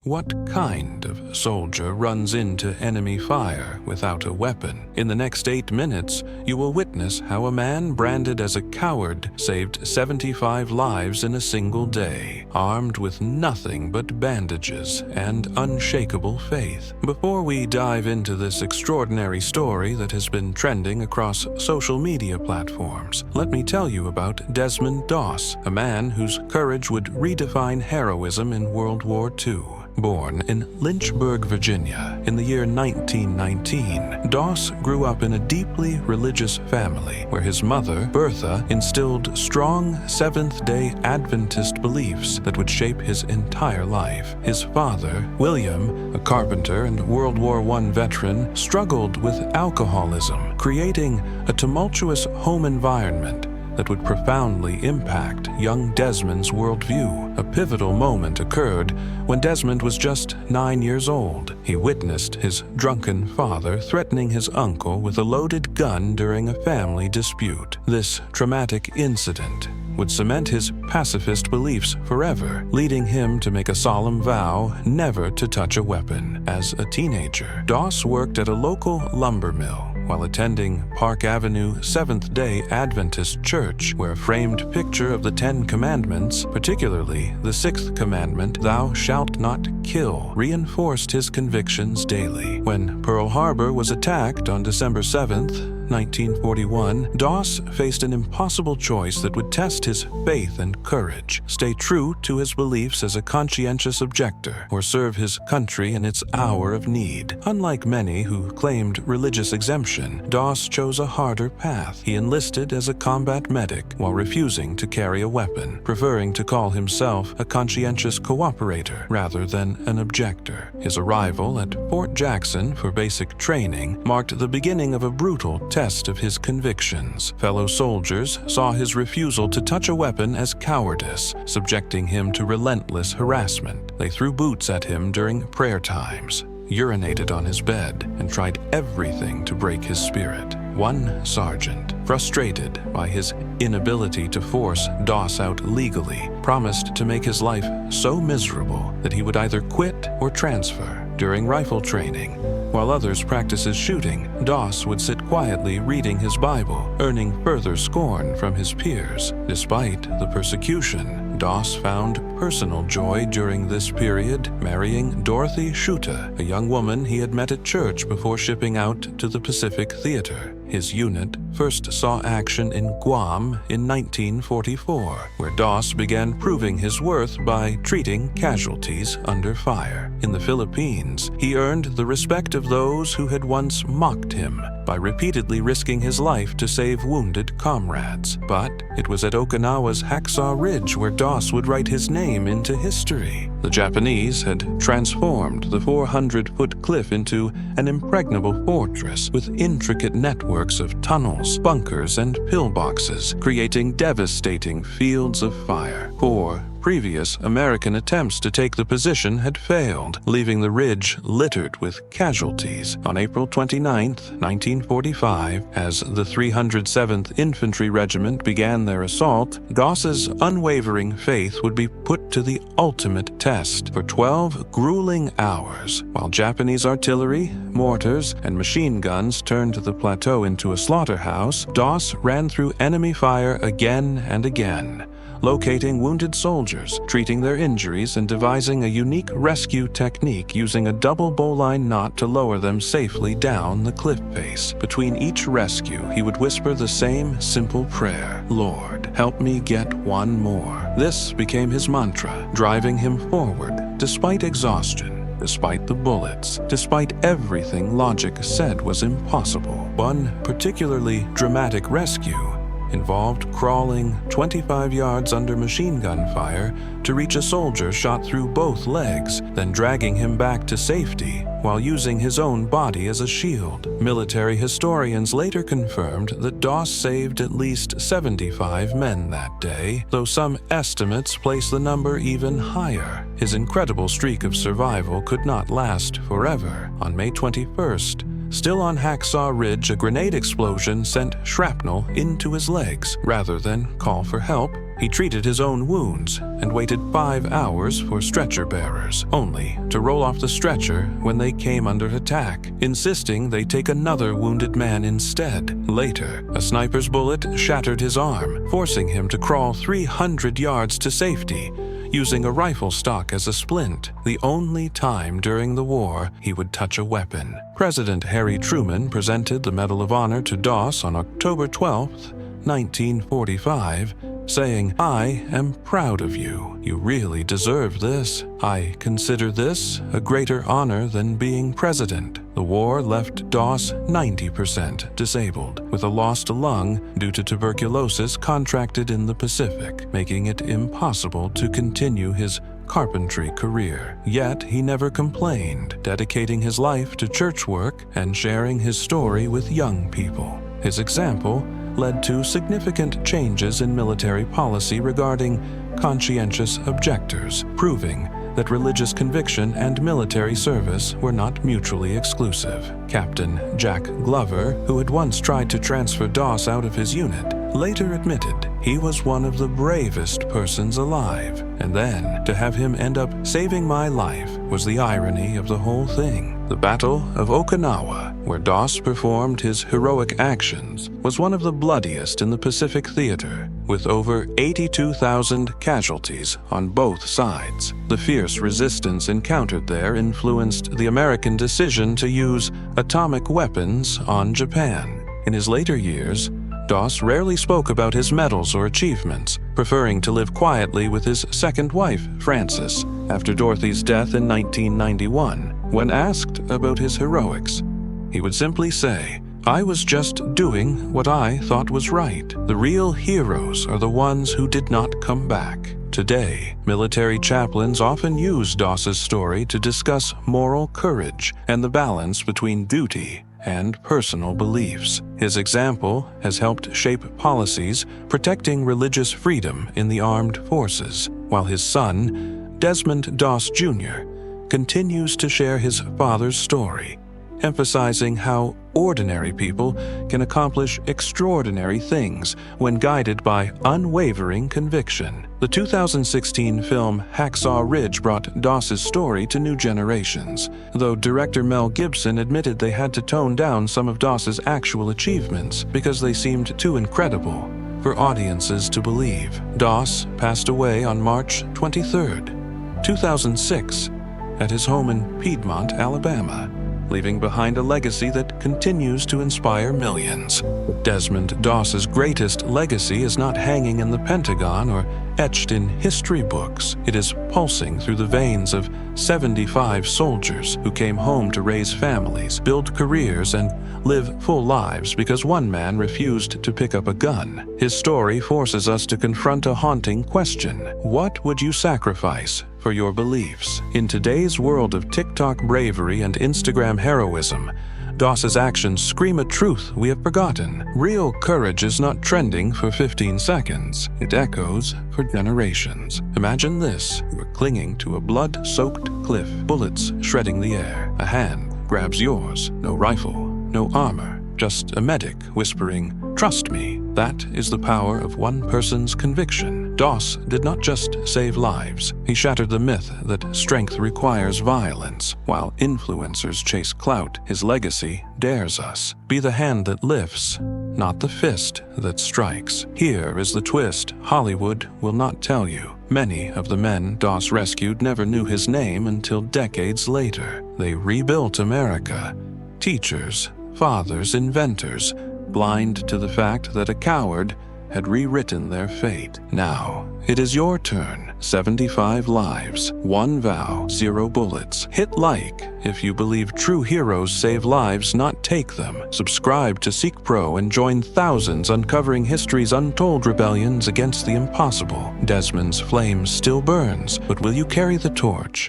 What kind of soldier runs into enemy fire without a weapon? In the next 8 minutes, you will witness how a man branded as a coward saved 75 lives in a single day, armed with nothing but bandages and unshakable faith. Before we dive into this extraordinary story that has been trending across social media platforms, let me tell you about Desmond Doss, a man whose courage would redefine heroism in World War II. Born in Lynchburg, Virginia, in the year 1919, Doss grew up in a deeply religious family where his mother, Bertha, instilled strong Seventh-day Adventist beliefs that would shape his entire life. His father, William, a carpenter and World War I veteran, struggled with alcoholism, creating a tumultuous home environment that would profoundly impact young Desmond's worldview. A pivotal moment occurred when Desmond was just 9 years old. He witnessed his drunken father threatening his uncle with a loaded gun during a family dispute. This traumatic incident would cement his pacifist beliefs forever, leading him to make a solemn vow never to touch a weapon. As a teenager, Doss worked at a local lumber mill while attending Park Avenue Seventh-day Adventist Church, where a framed picture of the 10 Commandments, particularly the 6th commandment, "Thou shalt not kill," reinforced his convictions daily. When Pearl Harbor was attacked on December 7th, 1941, Doss faced an impossible choice that would test his faith and courage: stay true to his beliefs as a conscientious objector, or serve his country in its hour of need. Unlike many who claimed religious exemption, Doss chose a harder path. He enlisted as a combat medic while refusing to carry a weapon, preferring to call himself a conscientious cooperator rather than an objector. His arrival at Fort Jackson for basic training marked the beginning of a brutal test of his convictions. Fellow soldiers saw his refusal to touch a weapon as cowardice, subjecting him to relentless harassment. They threw boots at him during prayer times, urinated on his bed, and tried everything to break his spirit. One sergeant, frustrated by his inability to force Doss out legally, promised to make his life so miserable that he would either quit or transfer. During rifle training, while others practiced shooting, Doss would sit quietly reading his Bible, earning further scorn from his peers. Despite the persecution, Doss found personal joy during this period, marrying Dorothy Schutte, a young woman he had met at church before shipping out to the Pacific Theater. His unit first saw action in Guam in 1944, where Doss began proving his worth by treating casualties under fire. In the Philippines, he earned the respect of those who had once mocked him by repeatedly risking his life to save wounded comrades. But it was at Okinawa's Hacksaw Ridge where Doss would write his name into history. The Japanese had transformed the 400-foot cliff into an impregnable fortress with intricate networks of tunnels, bunkers, and pillboxes, creating devastating fields of fire. 4 previous American attempts to take the position had failed, leaving the ridge littered with casualties. On April 29, 1945, as the 307th Infantry Regiment began their assault, Doss's unwavering faith would be put to the ultimate test. For 12 grueling hours, while Japanese artillery, mortars, and machine guns turned the plateau into a slaughterhouse, Doss ran through enemy fire again and again, locating wounded soldiers, treating their injuries, and devising a unique rescue technique using a double bowline knot to lower them safely down the cliff face. Between each rescue, he would whisper the same simple prayer: "Lord, help me get one more." This became his mantra, driving him forward despite exhaustion, despite the bullets, despite everything logic said was impossible. One particularly dramatic rescue involved crawling 25 yards under machine gun fire to reach a soldier shot through both legs, then dragging him back to safety while using his own body as a shield. Military historians later confirmed that Doss saved at least 75 men that day, though some estimates place the number even higher. His incredible streak of survival could not last forever. On May 21st, still on Hacksaw Ridge, a grenade explosion sent shrapnel into his legs. Rather than call for help, He treated his own wounds and waited 5 hours for stretcher bearers, only to roll off the stretcher when they came under attack, insisting they take another wounded man instead. Later, a sniper's bullet shattered his arm, forcing him to crawl 300 yards to safety, using a rifle stock as a splint, the only time during the war he would touch a weapon. President Harry Truman presented the Medal of Honor to Doss on October 12, 1945, saying, "I am proud of you. You really deserve this. I consider this a greater honor than being president." The war left Doss 90% disabled, with a lost lung due to tuberculosis contracted in the Pacific, making it impossible to continue his carpentry career. Yet he never complained, dedicating his life to church work and sharing his story with young people. His example led to significant changes in military policy regarding conscientious objectors, proving that religious conviction and military service were not mutually exclusive. Captain Jack Glover, who had once tried to transfer Doss out of his unit, later admitted he was one of the bravest persons alive, and then to have him end up saving my life was the irony of the whole thing. The Battle of Okinawa, where Doss performed his heroic actions, was one of the bloodiest in the Pacific Theater, with over 82,000 casualties on both sides. The fierce resistance encountered there influenced the American decision to use atomic weapons on Japan. In his later years, Doss rarely spoke about his medals or achievements, preferring to live quietly with his second wife, Frances, after Dorothy's death in 1991. When asked about his heroics, he would simply say, "I was just doing what I thought was right." The real heroes are the ones who did not come back. Today, military chaplains often use Doss's story to discuss moral courage and the balance between duty and personal beliefs. His example has helped shape policies protecting religious freedom in the armed forces, while his son, Desmond Doss Jr., continues to share his father's story, emphasizing how ordinary people can accomplish extraordinary things when guided by unwavering conviction. The 2016 film Hacksaw Ridge brought Doss's story to new generations, though director Mel Gibson admitted they had to tone down some of Doss's actual achievements because they seemed too incredible for audiences to believe. Doss passed away on March 23, 2006, at his home in Piedmont, Alabama, leaving behind a legacy that continues to inspire millions. Desmond Doss's greatest legacy is not hanging in the Pentagon or etched in history books. It is pulsing through the veins of 75 soldiers who came home to raise families, build careers, and live full lives because one man refused to pick up a gun. His story forces us to confront a haunting question: what would you sacrifice for your beliefs? In today's world of TikTok bravery and Instagram heroism, Doss's actions scream a truth we have forgotten. Real courage is not trending for 15 seconds. It echoes for generations. Imagine this: you're clinging to a blood-soaked cliff, bullets shredding the air. A hand grabs yours. No rifle, no armor, just a medic whispering, "Trust me." That is the power of one person's conviction. Doss did not just save lives. He shattered the myth that strength requires violence. While influencers chase clout, his legacy dares us. Be the hand that lifts, not the fist that strikes. Here is the twist Hollywood will not tell you. Many of the men Doss rescued never knew his name until decades later. They rebuilt America. Teachers, fathers, inventors, blind to the fact that a coward had rewritten their fate. Now, it is your turn. 75 lives, one vow, 0 bullets. Hit like if you believe true heroes save lives, not take them. Subscribe to Seek Pro and join thousands uncovering history's untold rebellions against the impossible. Desmond's flame still burns, but will you carry the torch?